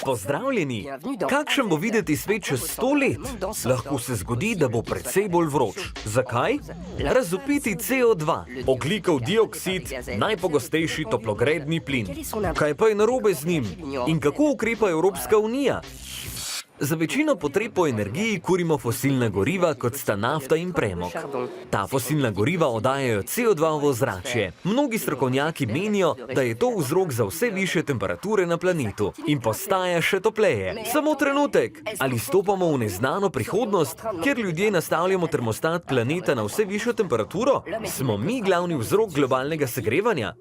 Pozdravljeni! Kakšen bo videti svet čez 100 let? Lahko se zgodi, da bo precej bolj vroč. Zakaj? Razvpiti CO2, ogljikov dioksid, najpogostejši toplogredni plin. Kaj pa je narobe z njim? In kako ukrepa Evropska unija? Za večino potreb po energiji kurimo fosilna goriva, kot sta nafta in premog. Ta fosilna goriva oddajajo CO2 v ozračje. Mnogi strokovnjaki menijo, da je to vzrok za vse višje temperature na planetu in postaja še topleje. Samo trenutek! Ali stopamo v neznano prihodnost, kjer ljudje nastavljamo termostat planeta na vse višjo temperaturo? Smo mi glavni vzrok globalnega segrevanja?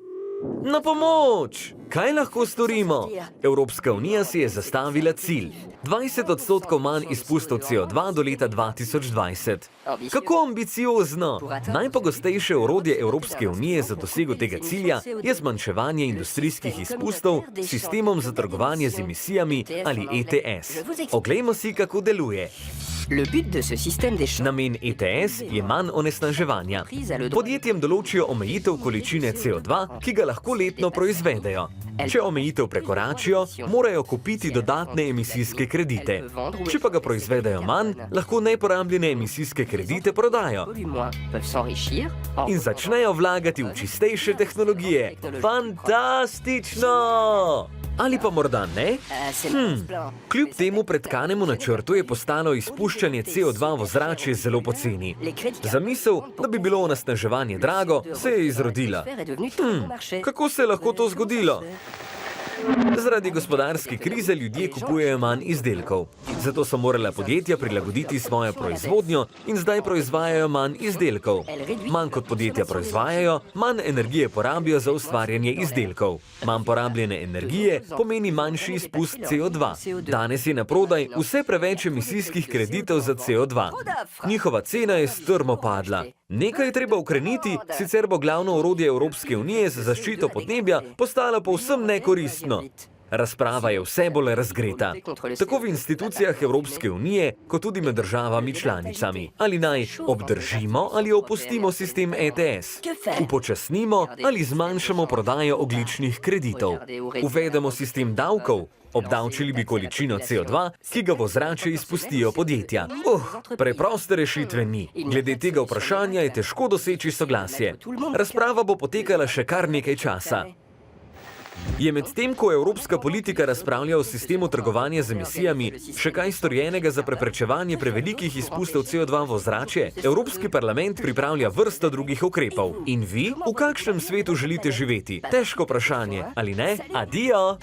Na pomoč! Kaj lahko storimo? Evropska unija si je zastavila cilj. 20% manj izpustov CO2 do leta 2020. Kako ambiciozno! Najpogostejše orodje Evropske unije za dosego tega cilja je zmanjševanje industrijskih izpustov s sistemom za trgovanje z emisijami ali ETS. Oglejmo si, kako deluje. Namen ETS je manj onesnaževanja. Podjetjem določijo omejitev količine CO2, ki ga lahko letno proizvedejo. Če omejitev prekoračijo, morajo kupiti dodatne emisijske kredite. Če pa ga proizvedejo manj, lahko neporabljene emisijske kredite prodajo. In začnejo vlagati v čistejše tehnologije. Fantastično! Ali pa morda ne? Kljub temu pretkanemu načrtu je postalo izpuščanje CO2 v ozračje zelo poceni. Zamisel, da bi bilo onesnaževanje drago, se je izrodila. Kako se je lahko to zgodilo? Zaradi gospodarske krize ljudje kupujejo manj izdelkov. Zato so morala podjetja prilagoditi svojo proizvodnjo in zdaj proizvajajo manj izdelkov. Manj kot podjetja proizvajajo, manj energije porabijo za ustvarjanje izdelkov. Manj porabljene energije pomeni manjši izpust CO2. Danes je naprodaj vse preveč emisijskih kreditov za CO2. Njihova cena je strmo padla. Nekaj je treba ukreniti, sicer bo glavno orodje Evropske unije za zaščito podnebja postalo povsem nekoristno. Razprava je vse bolj razgreta. Tako v institucijah Evropske unije, kot tudi med državami članicami. Ali naj obdržimo ali opustimo sistem ETS? Upočasnimo ali zmanjšamo prodajo ogljičnih kreditov? Uvedemo sistem davkov? Obdavčili bi količino CO2, ki ga v ozračje izpustijo podjetja. Preproste rešitve ni. Glede tega vprašanja je težko doseči soglasje. Razprava bo potekala še kar nekaj časa. Je med tem, ko evropska politika razpravlja o sistemu trgovanja z emisijami, še kaj storjenega za preprečevanje prevelikih izpustov CO2 v ozračje? Evropski parlament pripravlja vrsto drugih ukrepov. In vi? V kakšnem svetu želite živeti? Težko vprašanje, ali ne? Adijo!